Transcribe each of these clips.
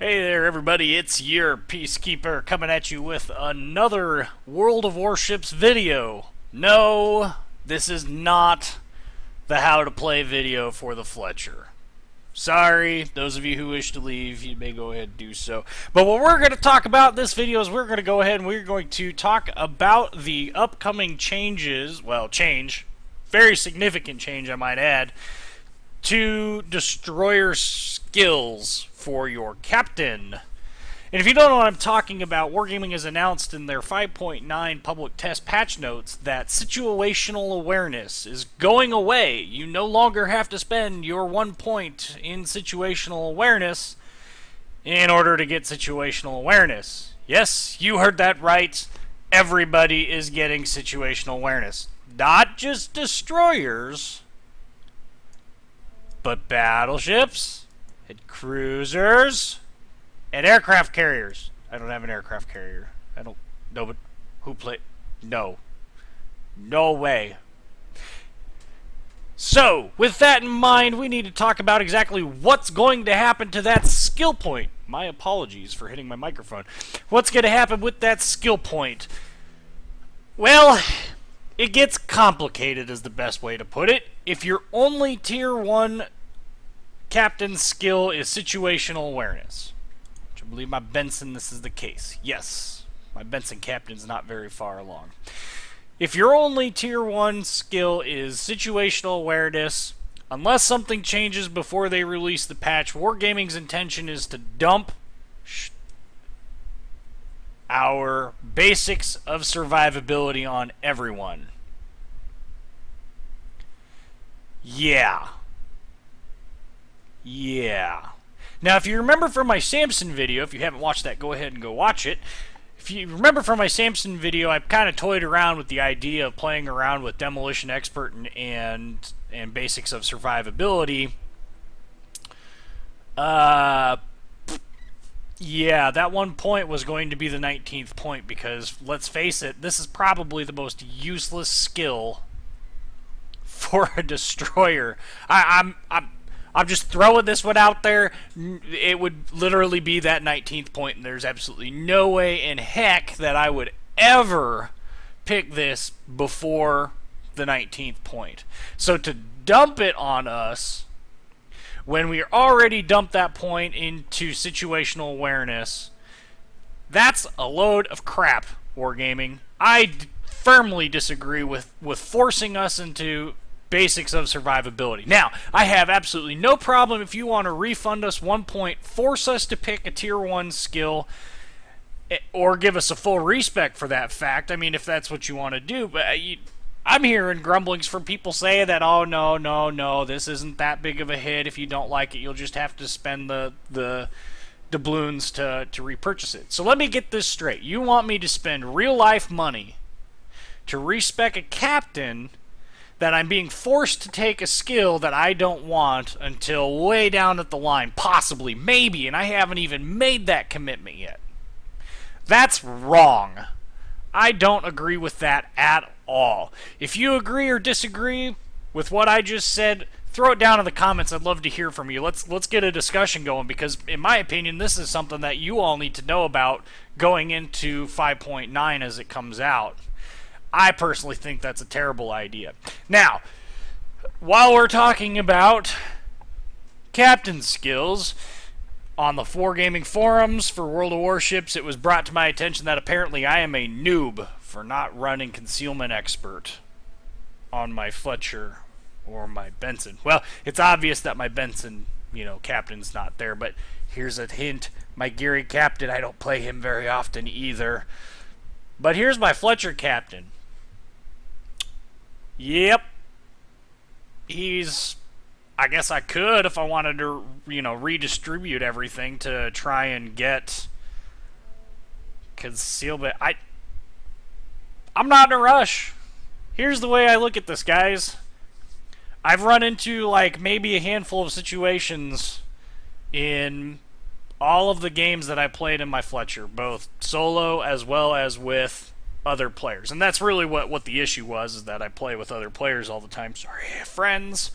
Hey there, everybody, it's your Peacekeeper coming at you with another World of Warships video. No, this is not the how to play video for the Fletcher. Sorry, those of you who wish to leave, you may go ahead and do so. But what we're going to talk about in this video is we're going to go ahead and we're going to talk about the upcoming changes, very significant change I might add, to destroyer skills for your captain. And if you don't know what I'm talking about, Wargaming has announced in their 5.9 public test patch notes that situational awareness is going away. You no longer have to spend your 1 point in situational awareness in order to get situational awareness. Yes, you heard that right. Everybody is getting situational awareness. Not just destroyers, but battleships, and cruisers, and aircraft carriers. I don't have an aircraft carrier. I don't know, but who play? No. No way. So, with that in mind, we need to talk about exactly what's going to happen to that skill point. My apologies for hitting my microphone. What's going to happen with that skill point? Well, it gets complicated is the best way to put it. If your only tier 1 captain skill is situational awareness, which I believe my Benson this is the case. Yes, my Benson captain's not very far along. If your only tier 1 skill is situational awareness, unless something changes before they release the patch, Wargaming's intention is to dump our basics of survivability on everyone. Yeah. Now, if you remember from my Samson video, if you haven't watched that, go ahead and go watch it. If you remember from my Samson video, I kind of toyed around with the idea of playing around with Demolition Expert and basics of survivability. Yeah, that 1 point was going to be the 19th point because, let's face it, this is probably the most useless skill for a destroyer. I'm just throwing this one out there. It would literally be that 19th point, and there's absolutely no way in heck that I would ever pick this before the 19th point. So to dump it on us when we already dumped that point into situational awareness, that's a load of crap, Wargaming. I firmly disagree with forcing us into basics of survivability. Now, I have absolutely no problem if you want to refund us 1 point, force us to pick a tier 1 skill, or give us a full respec for that fact. I mean, if that's what you want to do, but I'm hearing grumblings from people saying that, oh, no, this isn't that big of a hit. If you don't like it, you'll just have to spend the doubloons to repurchase it. So let me get this straight. You want me to spend real-life money to respec a captain that I'm being forced to take a skill that I don't want until way down at the line, possibly, maybe, and I haven't even made that commitment yet. That's wrong. I don't agree with that at all. If you agree or disagree with what I just said, throw it down in the comments. I'd love to hear from you. Let's get a discussion going, because in my opinion, this is something that you all need to know about going into 5.9 as it comes out. I personally think that's a terrible idea. Now, while we're talking about captain skills, on the Wargaming forums for World of Warships, it was brought to my attention that apparently I am a noob for not running Concealment Expert on my Fletcher or my Benson. Well, it's obvious that my Benson, captain's not there, but here's a hint. My Geary captain, I don't play him very often either. But here's my Fletcher captain. Yep. I guess I could if I wanted to, redistribute everything to try and get concealment. I'm not in a rush. Here's the way I look at this, guys. I've run into, maybe a handful of situations in all of the games that I played in my Fletcher, both solo as well as with other players. And that's really what the issue was, is that I play with other players all the time. Sorry, friends.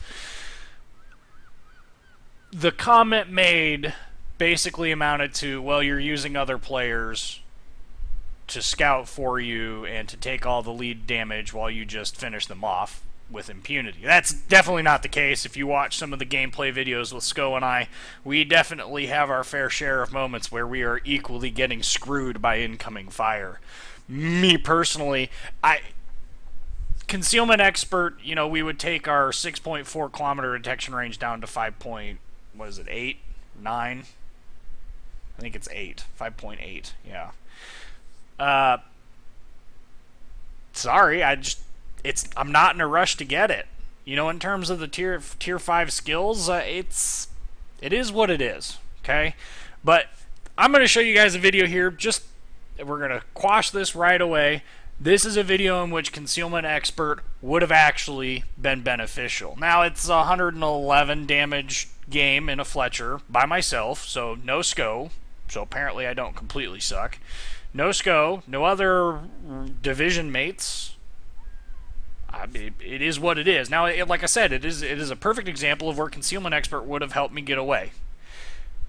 The comment made basically amounted to, well, you're using other players to scout for you and to take all the lead damage while you just finish them off with impunity. That's definitely not the case. If you watch some of the gameplay videos with Sko and I, we definitely have our fair share of moments where we are equally getting screwed by incoming fire. Me personally, Concealment Expert, you know, we would take our 6.4 kilometer detection range down to 8, 9? I think it's 8, 5.8, yeah. Sorry, I'm not in a rush to get it. You know, in terms of the tier 5 skills, it is what it is, okay? But I'm going to show you guys a video here. We're going to quash this right away. This is a video in which Concealment Expert would have actually been beneficial. Now, it's a 111 damage game in a Fletcher by myself, so no Sko. So apparently I don't completely suck. No Sko, no other division mates. It is what it is. Now, like I said, it is a perfect example of where Concealment Expert would have helped me get away.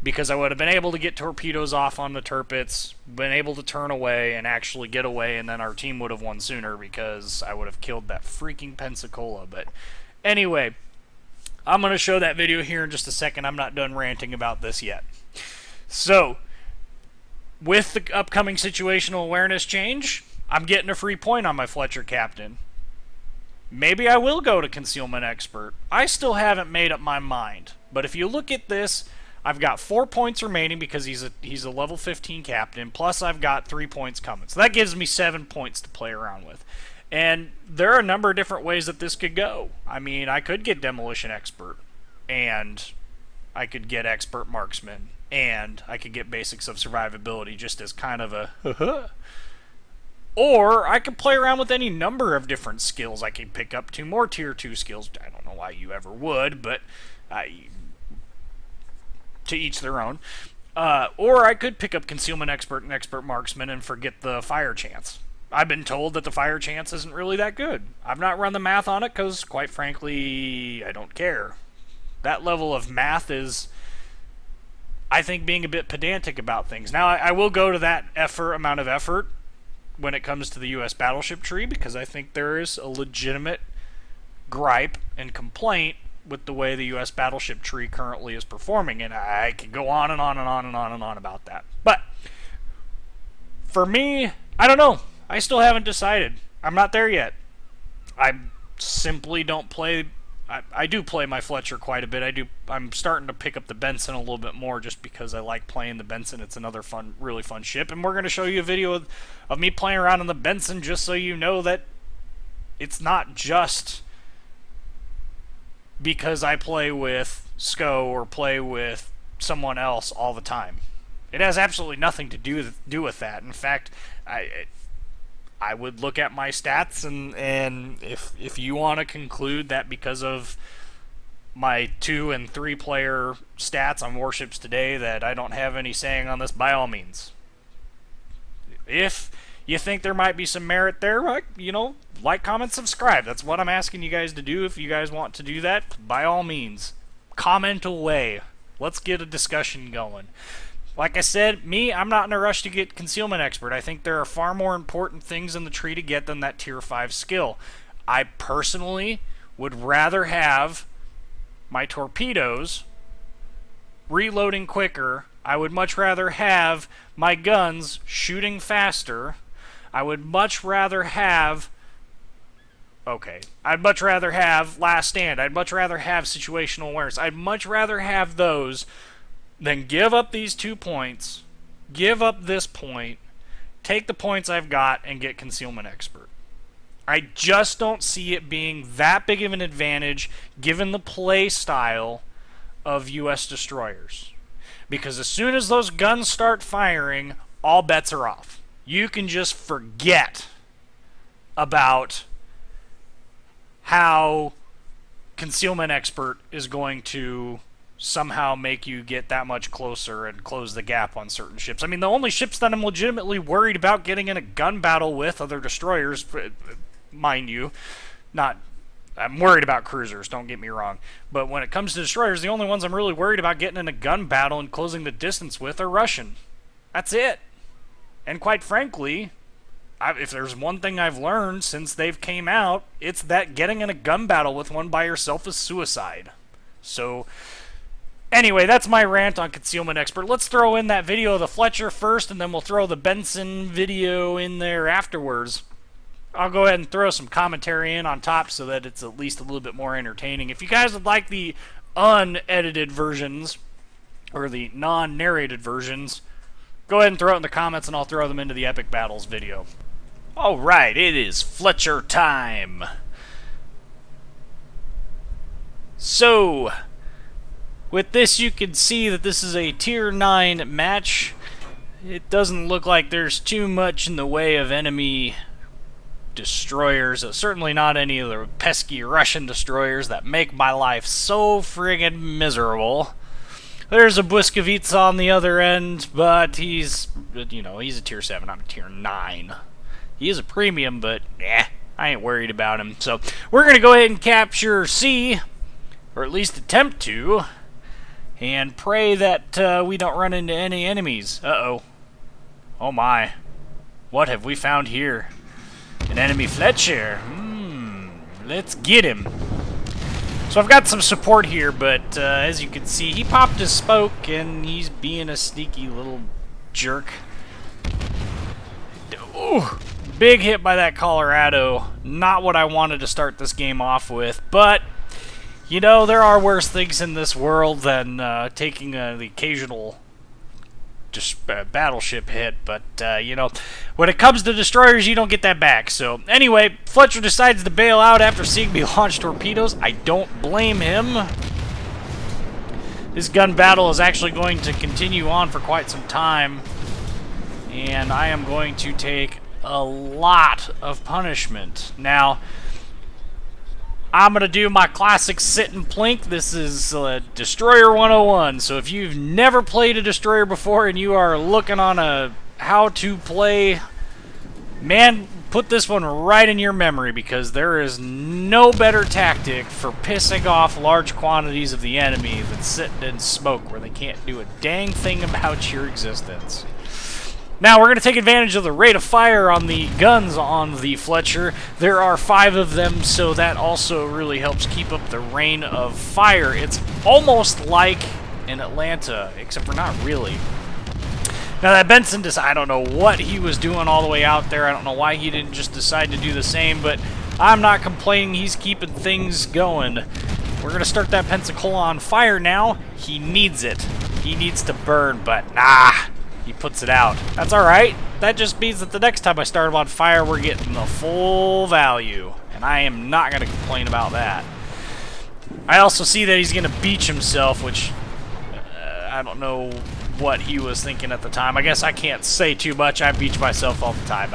Because I would have been able to get torpedoes off on the turpits, been able to turn away and actually get away, and then our team would have won sooner because I would have killed that freaking Pensacola. But anyway, I'm going to show that video here in just a second. I'm not done ranting about this yet. So, with the upcoming situational awareness change, I'm getting a free point on my Fletcher captain. Maybe I will go to Concealment Expert. I still haven't made up my mind. But if you look at this, I've got 4 points remaining because he's a level 15 captain, plus I've got 3 points coming. So that gives me 7 points to play around with. And there are a number of different ways that this could go. I mean, I could get Demolition Expert, and I could get Expert Marksman, and I could get Basics of Survivability just as kind of a or I could play around with any number of different skills. I could pick up 2 more tier 2 skills. I don't know why you ever would, but to each their own. Or I could pick up Concealment Expert and Expert Marksman and forget the fire chance. I've been told that the fire chance isn't really that good. I've not run the math on it because, quite frankly, I don't care. That level of math is, I think, being a bit pedantic about things. Now, I will go to that amount of effort when it comes to the U.S. battleship tree, because I think there is a legitimate gripe and complaint with the way the U.S. battleship tree currently is performing, and I could go on and on and on and on and on about that. But for me, I don't know. I still haven't decided. I'm not there yet. I simply don't play. I do play my Fletcher quite a bit. I'm starting to pick up the Benson a little bit more just because I like playing the Benson. It's another really fun ship, and we're going to show you a video of me playing around on the Benson just so you know that it's not just because I play with Sko or play with someone else all the time. It has absolutely nothing to do with that. In fact, I would look at my stats, and if you want to conclude that because of my 2 and 3 player stats on warships today that I don't have any saying on this, by all means. If you think there might be some merit there, like, comment, subscribe. That's what I'm asking you guys to do. If you guys want to do that, by all means, comment away. Let's get a discussion going. Like I said, I'm not in a rush to get Concealment Expert. I think there are far more important things in the tree to get than that tier 5 skill. I personally would rather have my torpedoes reloading quicker. I would much rather have my guns shooting faster. I would much rather have... I'd much rather have Last Stand. I'd much rather have Situational Awareness. I'd much rather have those than give up these 2 points, give up this point, take the points I've got, and get Concealment Expert. I just don't see it being that big of an advantage given the play style of U.S. destroyers. Because as soon as those guns start firing, all bets are off. You can just forget about how Concealment Expert is going to somehow make you get that much closer and close the gap on certain ships. I mean, the only ships that I'm legitimately worried about getting in a gun battle with other destroyers, mind you, not I'm worried about cruisers, don't get me wrong. But when it comes to destroyers, the only ones I'm really worried about getting in a gun battle and closing the distance with are Russian. That's it. And quite frankly, if there's one thing I've learned since they've came out, it's that getting in a gun battle with one by yourself is suicide. So, anyway, that's my rant on Concealment Expert. Let's throw in that video of the Fletcher first, and then we'll throw the Benson video in there afterwards. I'll go ahead and throw some commentary in on top so that it's at least a little bit more entertaining. If you guys would like the unedited versions, or the non-narrated versions, go ahead and throw it in the comments, and I'll throw them into the Epic Battles video. Alright, it is Fletcher time. So, with this you can see that this is a Tier 9 match. It doesn't look like there's too much in the way of enemy destroyers. Certainly not any of the pesky Russian destroyers that make my life so friggin' miserable. There's a Błyskawica on the other end, but he's, you know, he's a Tier 7, I'm a Tier 9. He is a premium, but I ain't worried about him. So we're going to go ahead and capture C, or at least attempt to, and pray that we don't run into any enemies. Uh-oh. Oh my. What have we found here? An enemy Fletcher. Let's get him. So I've got some support here, but as you can see, he popped his smoke, and he's being a sneaky little jerk. Ooh. Big hit by that Colorado. Not what I wanted to start this game off with, but, you know, there are worse things in this world than taking the occasional battleship hit, but, you know, when it comes to destroyers, you don't get that back. So, anyway, Fletcher decides to bail out after seeing me launch torpedoes. I don't blame him. This gun battle is actually going to continue on for quite some time, and I am going to take a lot of punishment. Now, I'm going to do my classic sit and plink. This is Destroyer 101, so if you've never played a destroyer before and you are looking on a how to play, man, put this one right in your memory, because there is no better tactic for pissing off large quantities of the enemy than sitting in smoke where they can't do a dang thing about your existence. Now, we're going to take advantage of the rate of fire on the guns on the Fletcher. There are 5 of them, so that also really helps keep up the rain of fire. It's almost like in Atlanta, except for not really. Now, that Benson, I don't know what he was doing all the way out there. I don't know why he didn't just decide to do the same, but I'm not complaining. He's keeping things going. We're going to start that Pensacola on fire now. He needs it. He needs to burn, but nah. He puts it out. That's alright. That just means that the next time I start him on fire, we're getting the full value. And I am not going to complain about that. I also see that he's going to beach himself, which I don't know what he was thinking at the time. I guess I can't say too much. I beach myself all the time.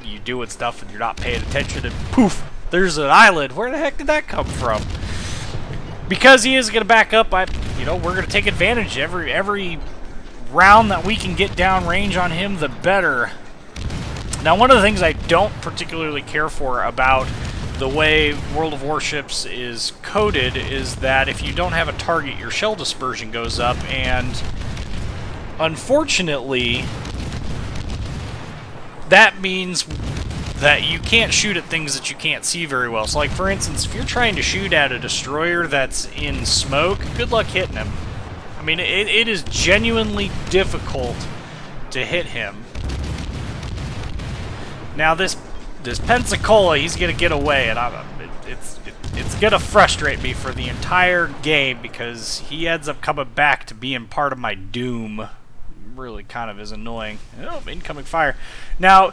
You doing stuff and you're not paying attention, and poof, there's an island. Where the heck did that come from? Because he is going to back up, we're going to take advantage. Every round that we can get downrange on him, the better. Now, one of the things I don't particularly care for about the way World of Warships is coded is that if you don't have a target, your shell dispersion goes up, and unfortunately, that means that you can't shoot at things that you can't see very well. So, like, for instance, if you're trying to shoot at a destroyer that's in smoke, good luck hitting him. I mean, it is genuinely difficult to hit him. Now, this Pensacola, he's going to get away, and it's going to frustrate me for the entire game because he ends up coming back to being part of my doom. Really kind of is annoying. Oh, incoming fire. Now,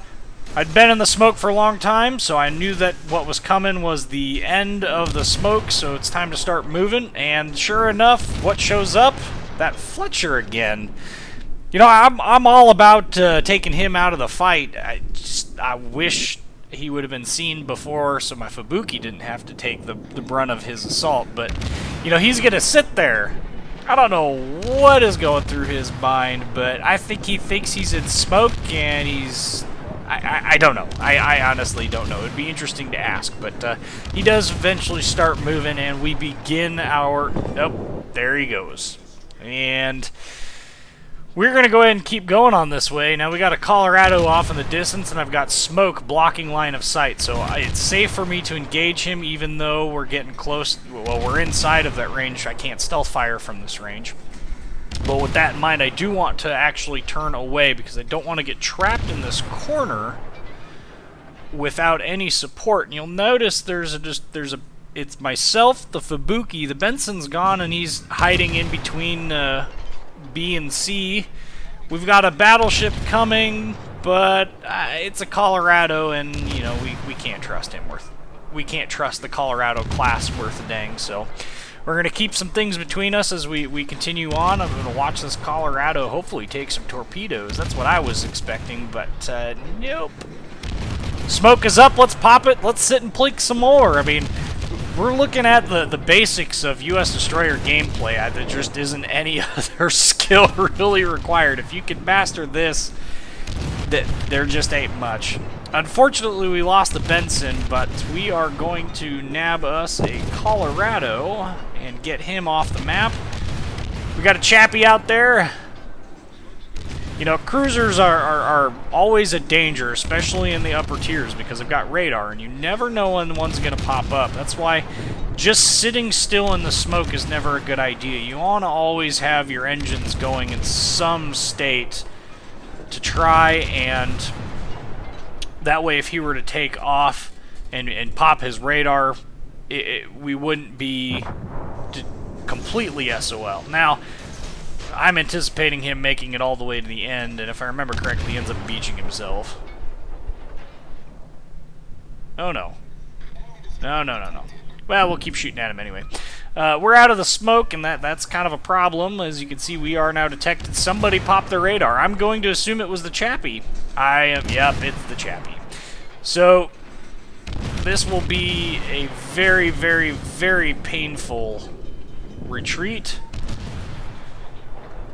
I'd been in the smoke for a long time, so I knew that what was coming was the end of the smoke, so it's time to start moving. And sure enough, what shows up? That Fletcher again. You know, I'm all about taking him out of the fight. I wish he would have been seen before, so my Fubuki didn't have to take the brunt of his assault. But, you know, he's going to sit there. I don't know what is going through his mind, but I think he thinks he's in smoke, and he's I don't know. I honestly don't know. It'd be interesting to ask, but he does eventually start moving, and we begin our... Oh, there he goes. And we're going to go ahead and keep going on this way. Now we got a Colorado off in the distance, and I've got smoke blocking line of sight, so it's safe for me to engage him even though we're getting close. Well, we're inside of that range. I can't stealth fire from this range. But with that in mind, I do want to actually turn away because I don't want to get trapped in this corner without any support. And you'll notice it's myself, the Fubuki, the Benson's gone, and he's hiding in between B and C. We've got a battleship coming, but it's a Colorado, and you know we can't trust him we can't trust the Colorado class worth a dang. So we're going to keep some things between us as we continue on. I'm going to watch this Colorado hopefully take some torpedoes. That's what I was expecting, but nope. Smoke is up. Let's pop it. Let's sit and plink some more. I mean, we're looking at the basics of U.S. Destroyer gameplay. There just isn't any other skill really required. If you can master this, there just ain't much. Unfortunately, we lost the Benson, but we are going to nab us a Colorado and get him off the map. We got a Chappie out there. You know, cruisers are always a danger, especially in the upper tiers, because they've got radar, and you never know when one's going to pop up. That's why just sitting still in the smoke is never a good idea. You want to always have your engines going in some state to try and... That way, if he were to take off and pop his radar, we wouldn't be completely SOL. Now, I'm anticipating him making it all the way to the end, and if I remember correctly, he ends up beaching himself. Oh, no. No. Well, we'll keep shooting at him anyway. We're out of the smoke, and that's kind of a problem. As you can see, we are now detected. Somebody popped their radar. I'm going to assume it was the Chappie. Yep, it's the Chappie. So, this will be a very, very, very painful retreat.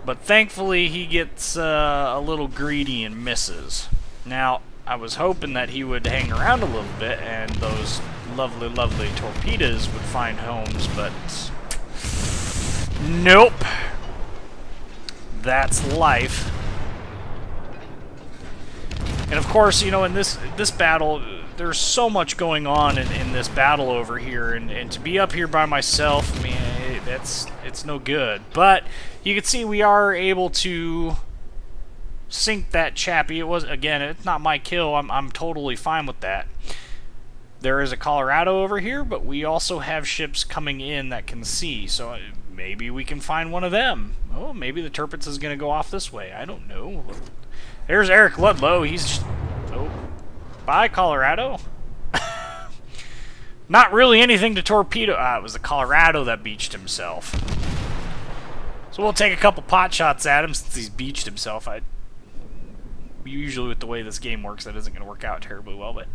But thankfully, he gets a little greedy and misses. Now, I was hoping that he would hang around a little bit and those lovely, lovely torpedoes would find homes, but nope. That's life. And of course, you know, in this battle, there's so much going on in this battle over here, and to be up here by myself, I mean, it's no good. But you can see we are able to sink that Chappie. It was, again, it's not my kill. I'm totally fine with that. There is a Colorado over here, but we also have ships coming in that can see, so maybe we can find one of them. Oh, maybe the Tirpitz is going to go off this way. I don't know. There's Eric Ludlow. He's just... Oh. Bye, Colorado. Not really anything to torpedo. It was the Colorado that beached himself. So we'll take a couple pot shots at him since he's beached himself. Usually with the way this game works, that isn't going to work out terribly well, but...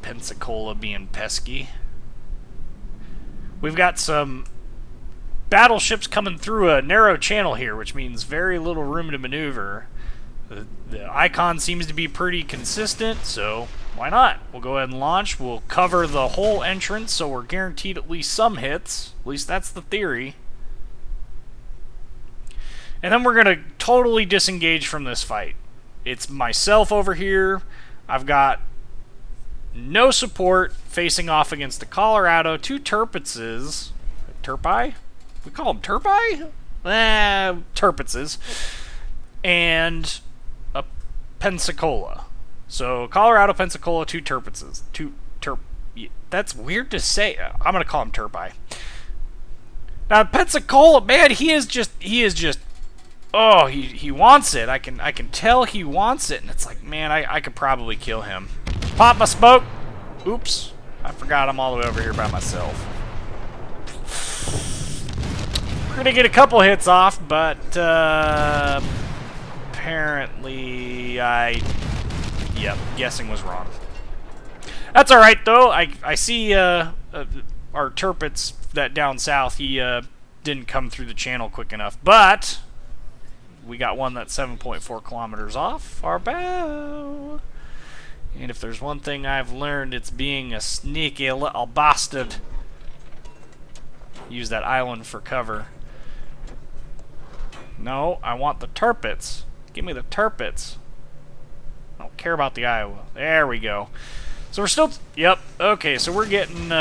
Pensacola being pesky. We've got some battleships coming through a narrow channel here, which means very little room to maneuver. The icon seems to be pretty consistent, so why not? We'll go ahead and launch. We'll cover the whole entrance, so we're guaranteed at least some hits. At least that's the theory. And then we're going to totally disengage from this fight. It's myself over here. I've got no support facing off against the Colorado, two Tirpitzes. Turpi? We call them Turpi? Tirpitzes. And a Pensacola. So Colorado, Pensacola, two Tirpitzes. That's weird to say. I'm going to call him Turpi. Now Pensacola, man, he is just oh, he wants it. I can tell he wants it, and it's like, man, I could probably kill him. Pop my smoke. Oops. I forgot I'm all the way over here by myself. We're going to get a couple hits off, but apparently guessing was wrong. That's alright, though. I see our Tirpitz that down south, he didn't come through the channel quick enough, but we got one that's 7.4 kilometers off our bow. And if there's one thing I've learned, it's being a sneaky little bastard. Use that island for cover. No, I want the turpits. Give me the turpits. I don't care about the Iowa. There we go. So we're still... Yep. Okay, so we're getting...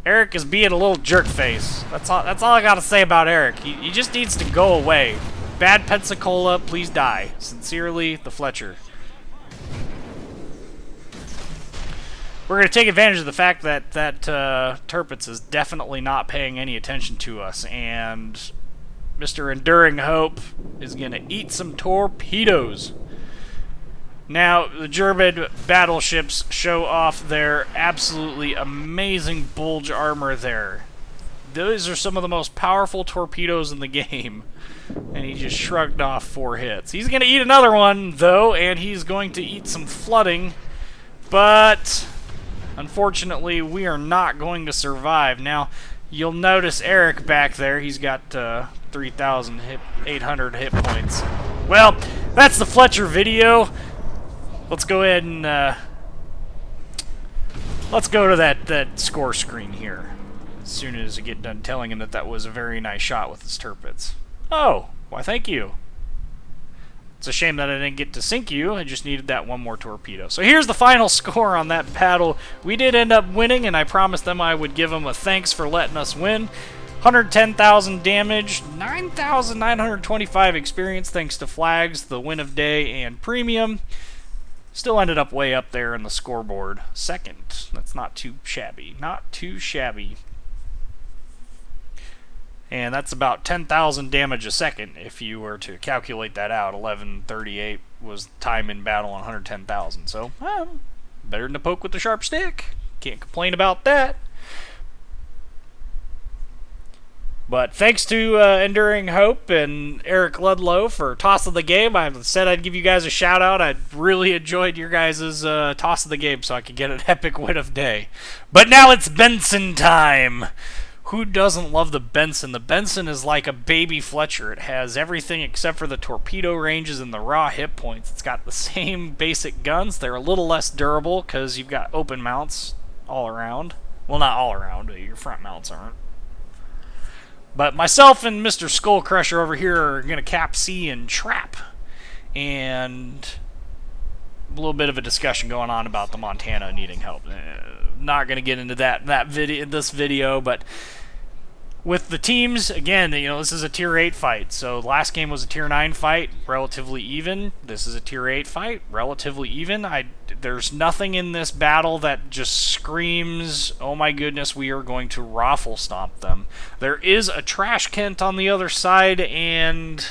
Eric is being a little jerk face. That's all I gotta say about Eric. He just needs to go away. Bad Pensacola, please die. Sincerely, the Fletcher. We're going to take advantage of the fact that Turpitz is definitely not paying any attention to us, and Mr. Enduring Hope is going to eat some torpedoes. Now, the German battleships show off their absolutely amazing bulge armor there. Those are some of the most powerful torpedoes in the game. And he just shrugged off 4 hits. He's going to eat another one, though, and he's going to eat some flooding. But, unfortunately, we are not going to survive. Now, you'll notice Eric back there. He's got 3,800 hit points. Well, that's the Fletcher video. Let's go ahead and let's go to that score screen here. As soon as I get done telling him that that was a very nice shot with his turpits. Oh, why thank you. It's a shame that I didn't get to sink you. I just needed that one more torpedo. So here's the final score on that battle. We did end up winning, and I promised them I would give them a thanks for letting us win. 110,000 damage, 9,925 experience thanks to flags, the win of day, and premium. Still ended up way up there in the scoreboard. Second. That's not too shabby. Not too shabby. And that's about 10,000 damage a second if you were to calculate that out. 1138 was time in battle on 110,000. So, better than a poke with the sharp stick. Can't complain about that. But thanks to Enduring Hope and Eric Ludlow for Toss of the Game. I said I'd give you guys a shout out. I really enjoyed your guys' Toss of the Game so I could get an epic win of day. But now it's Benson time. Who doesn't love the Benson? The Benson is like a baby Fletcher. It has everything except for the torpedo ranges and the raw hit points. It's got the same basic guns. They're a little less durable because you've got open mounts all around. Well, not all around. Your front mounts aren't. But myself and Mr. Skull Crusher over here are going to cap C and trap. And a little bit of a discussion going on about the Montana needing help. Not going to get into this video, but with the teams, again, this is a Tier 8 fight. So last game was a Tier 9 fight, relatively even. This is a Tier 8 fight, relatively even. There's nothing in this battle that just screams, oh my goodness, we are going to raffle stomp them. There is a Trash Kent on the other side, and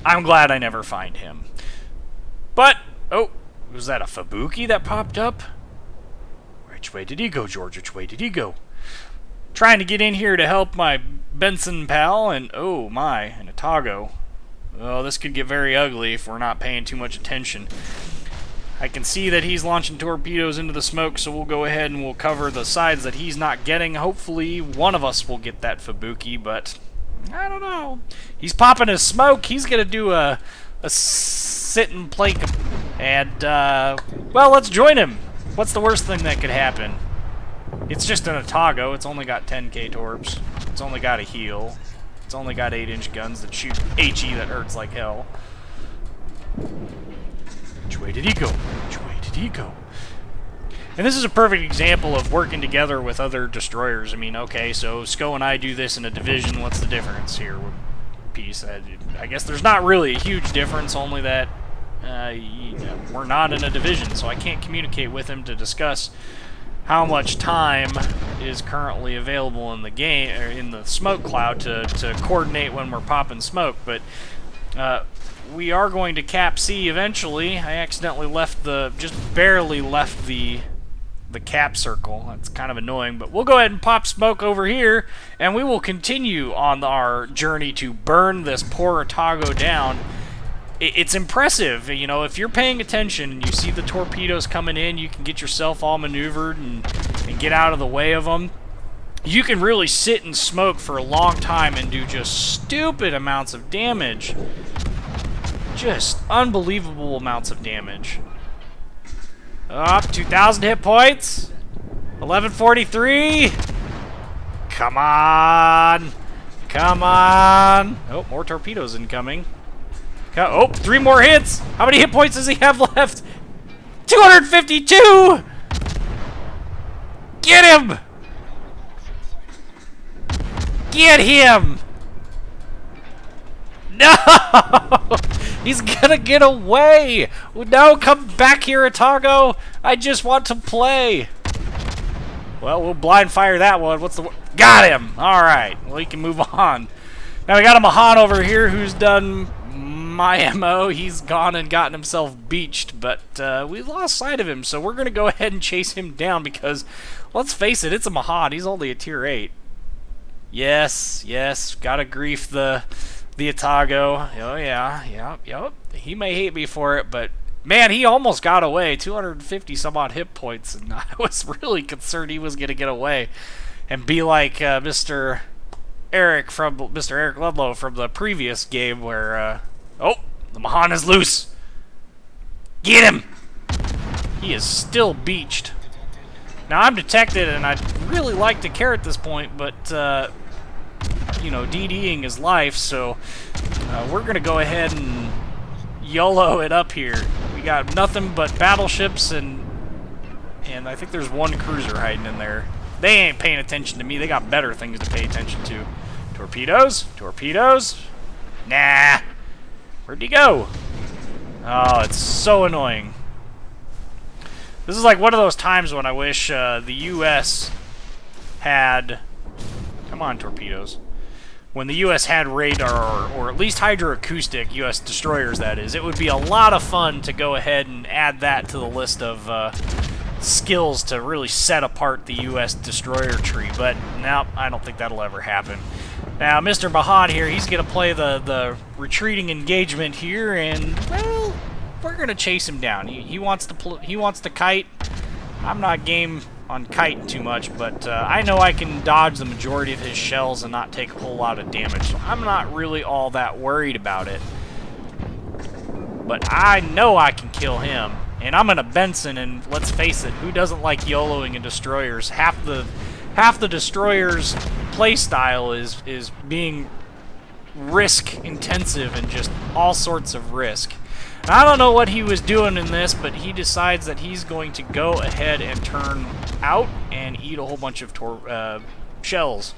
I'm glad I never find him. But, oh, was that a Fubuki that popped up? Which way did he go, George? Which way did he go? Trying to get in here to help my Benson pal, and oh my, an Otago. Oh, this could get very ugly if we're not paying too much attention. I can see that he's launching torpedoes into the smoke, so we'll go ahead and we'll cover the sides that he's not getting. Hopefully one of us will get that Fubuki, but I don't know. He's popping his smoke. He's going to do a sit and play. And, well, let's join him. What's the worst thing that could happen? It's just an Otago. It's only got 10k torps. It's only got a heel. It's only got 8-inch guns that shoot HE that hurts like hell. Which way did he go? Which way did he go? And this is a perfect example of working together with other destroyers. I mean, okay, so Sko and I do this in a division. What's the difference here? Piece. I guess there's not really a huge difference, only that we're not in a division, so I can't communicate with him to discuss how much time is currently available in the game, or in the smoke cloud, to coordinate when we're popping smoke. But we are going to cap C eventually. I accidentally just barely left the cap circle. That's kind of annoying, but we'll go ahead and pop smoke over here, and we will continue on our journey to burn this poor Otago down. It's impressive, if you're paying attention and you see the torpedoes coming in, you can get yourself all maneuvered and get out of the way of them. You can really sit and smoke for a long time and do just stupid amounts of damage. Just unbelievable amounts of damage. Up, 2,000 hit points. 1143. Come on. Come on. Oh, more torpedoes incoming. Oh, 3 more hits. How many hit points does he have left? 252. Get him. Get him. No! He's gonna get away! No, come back here, Atago! I just want to play! Well, we'll blind fire that one. What's the... Got him! Alright, well, he can move on. Now we got a Mahan over here who's done my MO. He's gone and gotten himself beached, but we lost sight of him, so we're gonna go ahead and chase him down because, let's face it, it's a Mahan. He's only a tier 8. Yes, yes, gotta grief the Atago. Oh yeah, yep. He may hate me for it, but man, he almost got away. 250 some odd hit points, and I was really concerned he was gonna get away and be like Mr. Eric Ludlow from the previous game, where oh, the Mahan is loose. Get him! He is still beached. Now I'm detected, and I'd really like to care at this point, but you know, DDing is life, so we're gonna go ahead and YOLO it up here. We got nothing but battleships, and I think there's one cruiser hiding in there. They ain't paying attention to me. They got better things to pay attention to. Torpedoes? Torpedoes? Nah. Where'd he go? Oh, it's so annoying. This is like one of those times when I wish the U.S. had... Come on, torpedoes. When the U.S. had radar, or at least hydroacoustic U.S. destroyers, that is, it would be a lot of fun to go ahead and add that to the list of skills to really set apart the U.S. destroyer tree. But, no, I don't think that'll ever happen. Now, Mr. Mahan here, he's going to play the retreating engagement here, and, well, we're going to chase him down. He wants to kite. I'm not game on kiting too much, but I know I can dodge the majority of his shells and not take a whole lot of damage, so I'm not really all that worried about it. But I know I can kill him, and I'm in a Benson, and let's face it, who doesn't like YOLOing in destroyers? Half the destroyers' playstyle is being risk intensive and just all sorts of risk. I don't know what he was doing in this, but he decides that he's going to go ahead and turn out and eat a whole bunch of shells.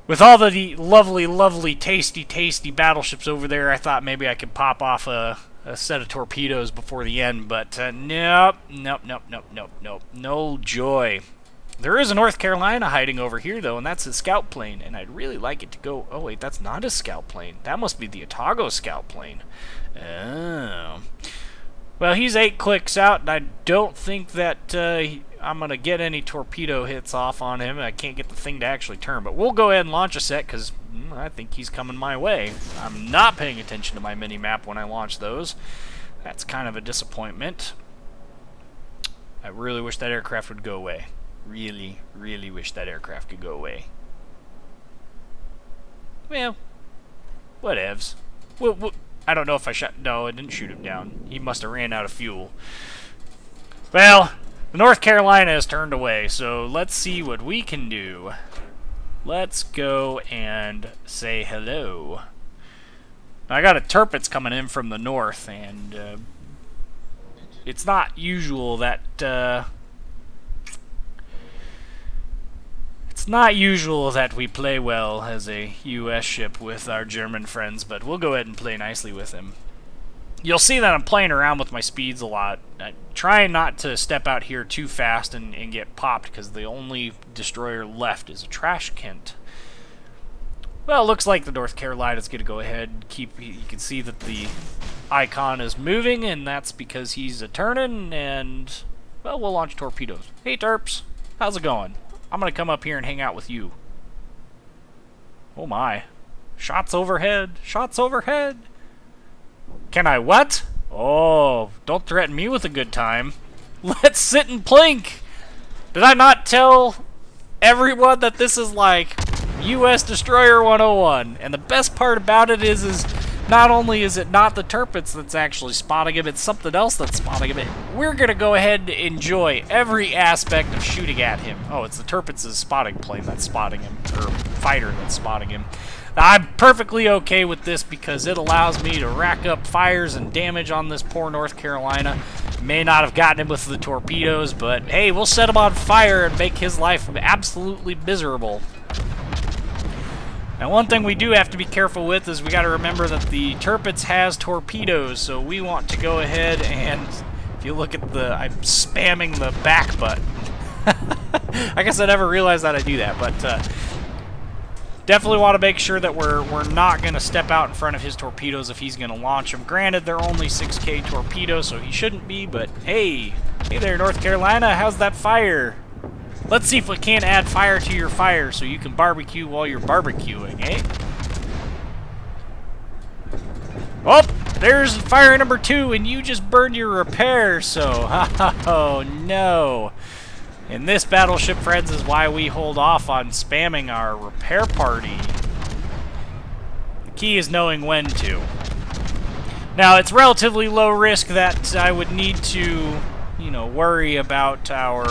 With all the lovely, tasty battleships over there, I thought maybe I could pop off a set of torpedoes before the end, but nope. No joy. There is a North Carolina hiding over here, though, and that's a scout plane, and I'd really like it to go... Oh, wait, that's not a scout plane. That must be the Atago scout plane. Oh. Well, he's 8 clicks out, and I don't think that I'm going to get any torpedo hits off on him. I can't get the thing to actually turn, but we'll go ahead and launch a set, because I think he's coming my way. I'm not paying attention to my mini-map when I launch those. That's kind of a disappointment. I really wish that aircraft would go away. Really wish that aircraft could go away. Well, whatevs. I don't know if I shot... No, I didn't shoot him down. He must have ran out of fuel. Well, North Carolina has turned away, so let's see what we can do. Let's go and say hello. I got a Tirpitz coming in from the north, and it's not usual that... It's not usual that we play well as a U.S. ship with our German friends, but we'll go ahead and play nicely with him. You'll see that I'm playing around with my speeds a lot, trying not to step out here too fast and get popped, because the only destroyer left is a Trash Kent. Well, it looks like the North Carolina's going to go ahead and keep... You can see that the icon is moving, and that's because he's a-turning, and... Well, we'll launch torpedoes. Hey, Terps. How's it going? I'm going to come up here and hang out with you. Oh my. Shots overhead. Shots overhead. Can I what? Oh, don't threaten me with a good time. Let's sit and plink. Did I not tell everyone that this is like U.S. Destroyer 101. And the best part about it is not only is it not the Tirpitz that's actually spotting him, it's something else that's spotting him. We're going to go ahead and enjoy every aspect of shooting at him. Oh, it's the Tirpitz's spotting plane that's spotting him, or fighter that's spotting him. I'm perfectly okay with this because it allows me to rack up fires and damage on this poor North Carolina. May not have gotten him with the torpedoes, but hey, we'll set him on fire and make his life absolutely miserable. Now, one thing we do have to be careful with is we got to remember that the Tirpitz has torpedoes, so we want to go ahead and, if you look at the, I'm spamming the back button. I guess I never realized that I do that, but definitely want to make sure that we're not going to step out in front of his torpedoes if he's going to launch them. Granted, they're only 6K torpedoes, so he shouldn't be, but hey there, North Carolina, how's that fire? Let's see if we can't add fire to your fire so you can barbecue while you're barbecuing, eh? Oh, there's fire number 2, and you just burned your repair, so oh no. And this, battleship friends, is why we hold off on spamming our repair party. The key is knowing when to. Now, it's relatively low risk that I would need to, you know, worry about our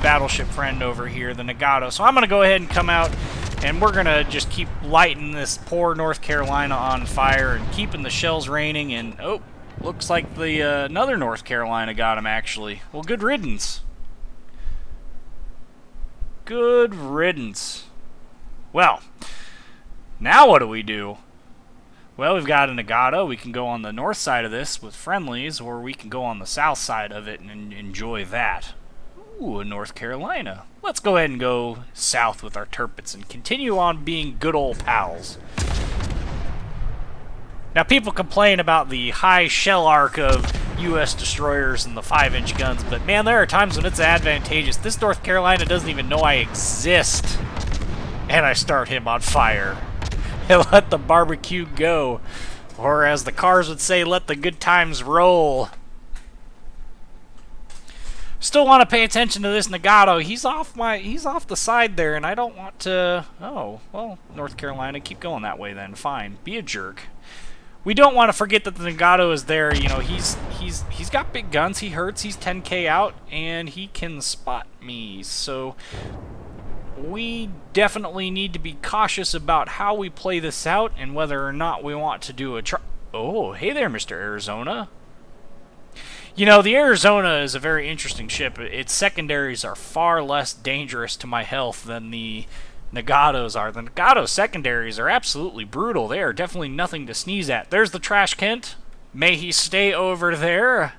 battleship friend over here, the Nagato. So I'm going to go ahead and come out, and we're going to just keep lighting this poor North Carolina on fire and keeping the shells raining. And, oh, looks like the another North Carolina got him, actually. Well, good riddance. Good riddance. Well, now what do we do? Well, we've got a Nagato. We can go on the north side of this with friendlies, or we can go on the south side of it and enjoy that. Ooh, a North Carolina. Let's go ahead and go south with our Tirpitz and continue on being good old pals. Now, people complain about the high shell arc of U.S. destroyers and the 5-inch guns, but man, there are times when it's advantageous. This North Carolina doesn't even know I exist, and I start him on fire. And let the barbecue go. Or as the cars would say, let the good times roll. Still want to pay attention to this Nagato. He's off the side there, and I don't want to. Oh, well, North Carolina, keep going that way then. Fine, be a jerk. We don't want to forget that the Nagato is there. You know, he's got big guns. He hurts. He's 10K out, and he can spot me. So we definitely need to be cautious about how we play this out and whether or not we want to do a Oh, hey there, Mr. Arizona. You know, the Arizona is a very interesting ship. Its secondaries are far less dangerous to my health than the Nagatos are. The Nagato secondaries are absolutely brutal. They are definitely nothing to sneeze at. There's the Trash Kent. May he stay over there.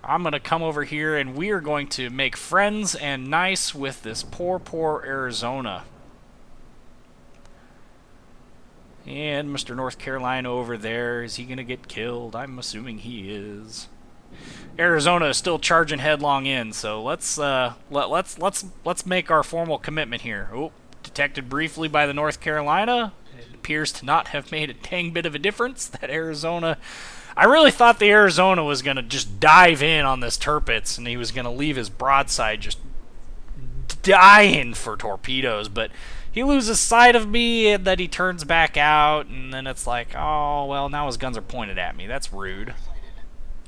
I'm going to come over here, and we are going to make friends and nice with this poor Arizona. And Mr. North Carolina over there, is he going to get killed? I'm assuming he is. Arizona is still charging headlong in, so let's make our formal commitment here. Oh, detected briefly by the North Carolina. It appears to not have made a dang bit of a difference. That Arizona, I really thought the Arizona was going to just dive in on this Tirpitz, and he was going to leave his broadside just dying for torpedoes, but he loses sight of me, and then he turns back out, and then it's like, oh, well, now his guns are pointed at me. That's rude.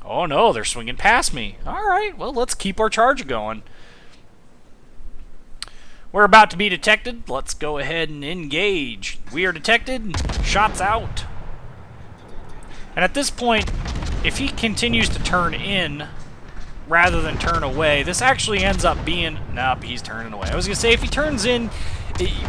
Oh, no, they're swinging past me. All right, well, let's keep our charge going. We're about to be detected. Let's go ahead and engage. We are detected. Shots out. And at this point, if he continues to turn in rather than turn away, this actually ends up being... Nope, he's turning away. I was going to say, if he turns in,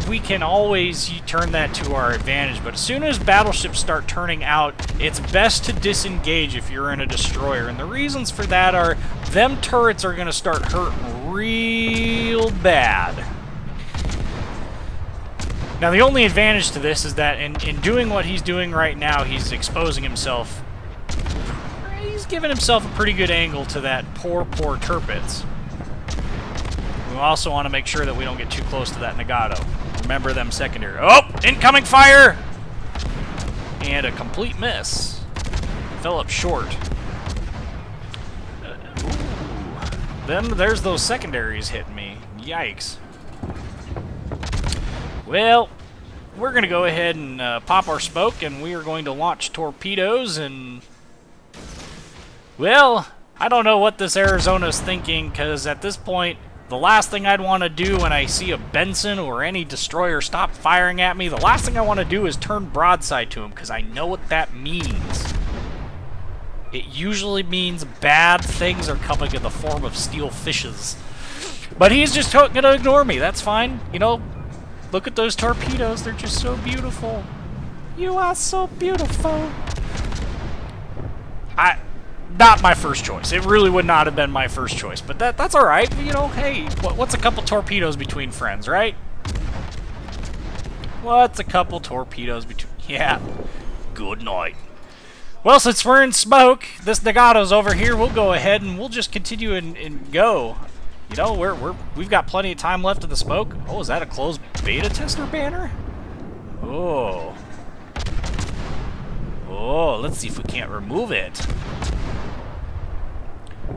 we can always turn that to our advantage, but as soon as battleships start turning out, it's best to disengage if you're in a destroyer. And the reasons for that are, them turrets are going to start hurting real bad. Now, the only advantage to this is that in doing what he's doing right now, he's exposing himself. He's giving himself a pretty good angle to that poor Tirpitz. We also want to make sure that we don't get too close to that Nagato. Remember them secondary. Oh! Incoming fire! And a complete miss. Fell up short. Then there's those secondaries hitting me. Yikes. Well, we're going to go ahead and pop our smoke, and we are going to launch torpedoes, and... Well, I don't know what this Arizona's thinking, because at this point, the last thing I'd want to do when I see a Benson or any destroyer stop firing at me, the last thing I want to do is turn broadside to him, because I know what that means. It usually means bad things are coming in the form of steel fishes. But he's just going to ignore me. That's fine. You know, look at those torpedoes. They're just so beautiful. You are so beautiful. Not my first choice. It really would not have been my first choice. But that's all right. You know, hey, what's a couple torpedoes between friends, right? What's a couple torpedoes between... Yeah. Good night. Well, since we're in smoke, this Nagato's over here, we'll go ahead and we'll just continue and go. You know, we've got plenty of time left in the smoke. Oh, is that a closed beta tester banner? Oh. Oh, let's see if we can't remove it.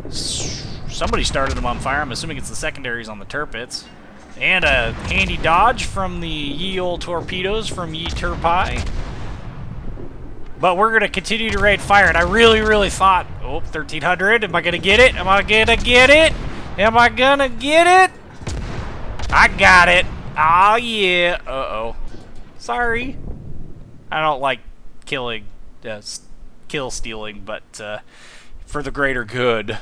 Somebody started them on fire. I'm assuming it's the secondaries on the turpits. And a handy dodge from the ye old torpedoes from ye turpi. But we're going to continue to raid fire, and I really, really thought, oh, 1300, am I going to get it? Am I going to get it? Am I going to get it? I got it. Oh, yeah. Uh-oh. Sorry. I don't like killing, kill stealing, but for the greater good.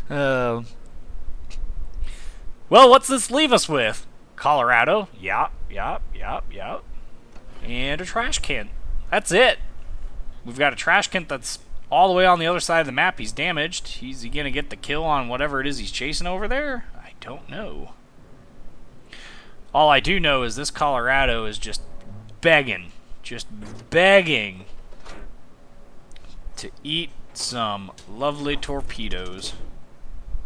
Well, what's this leave us with? Colorado. Yup. And a trash can. That's it. We've got a trash can that's all the way on the other side of the map. He's damaged. Is he going to get the kill on whatever it is he's chasing over there? I don't know. All I do know is this Colorado is just begging to eat some lovely torpedoes.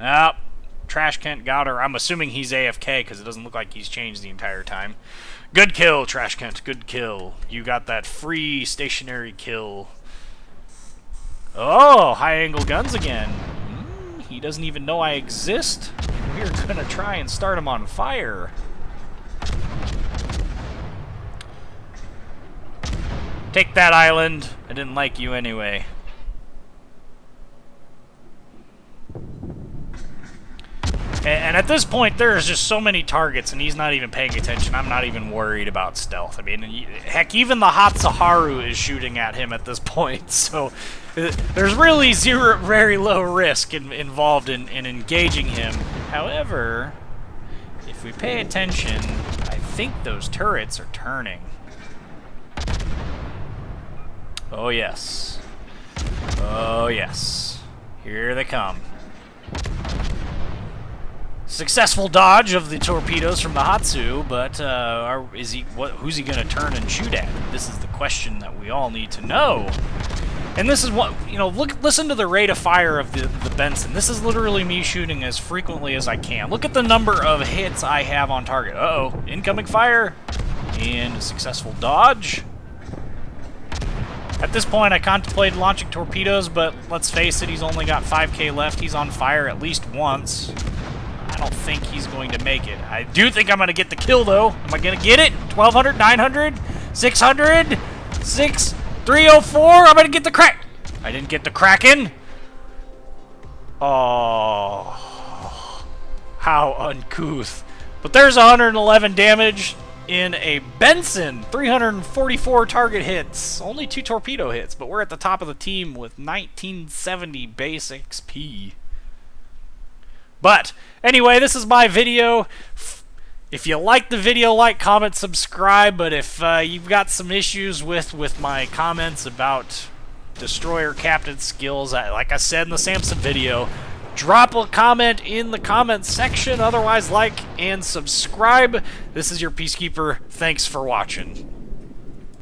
Ah, trash can got her. I'm assuming he's AFK because it doesn't look like he's changed the entire time. Good kill, Trash Kent. Good kill. You got that free stationary kill. Oh, high-angle guns again. He doesn't even know I exist. We're gonna try and start him on fire. Take that island. I didn't like you anyway. And at this point, there's just so many targets, and he's not even paying attention. I'm not even worried about stealth. I mean, heck, even the Hatsuharu is shooting at him at this point. So there's really very low risk involved in engaging him. However, if we pay attention, I think those turrets are turning. Oh, yes. Oh, yes. Here they come. Successful dodge of the torpedoes from the Hatsu, but who's he going to turn and shoot at? This is the question that we all need to know. And this is what, you know, listen to the rate of fire of the Benson. This is literally me shooting as frequently as I can. Look at the number of hits I have on target. Uh-oh, incoming fire, and a successful dodge. At this point, I contemplated launching torpedoes, but let's face it, he's only got 5k left. He's on fire at least once. I don't think he's going to make it. I do think I'm going to get the kill, though. Am I going to get it? 1,200, 900, 600, 304. I'm going to get the crack. I didn't get the Kraken. Oh, how uncouth. But there's 111 damage in a Benson. 344 target hits. Only 2 torpedo hits, but we're at the top of the team with 1970 base XP. But anyway, this is my video. If you like the video, like, comment, subscribe. But if you've got some issues with my comments about destroyer captain skills, like I said in the Samson video, drop a comment in the comments section. Otherwise, like and subscribe. This is your Peacekeeper. Thanks for watching.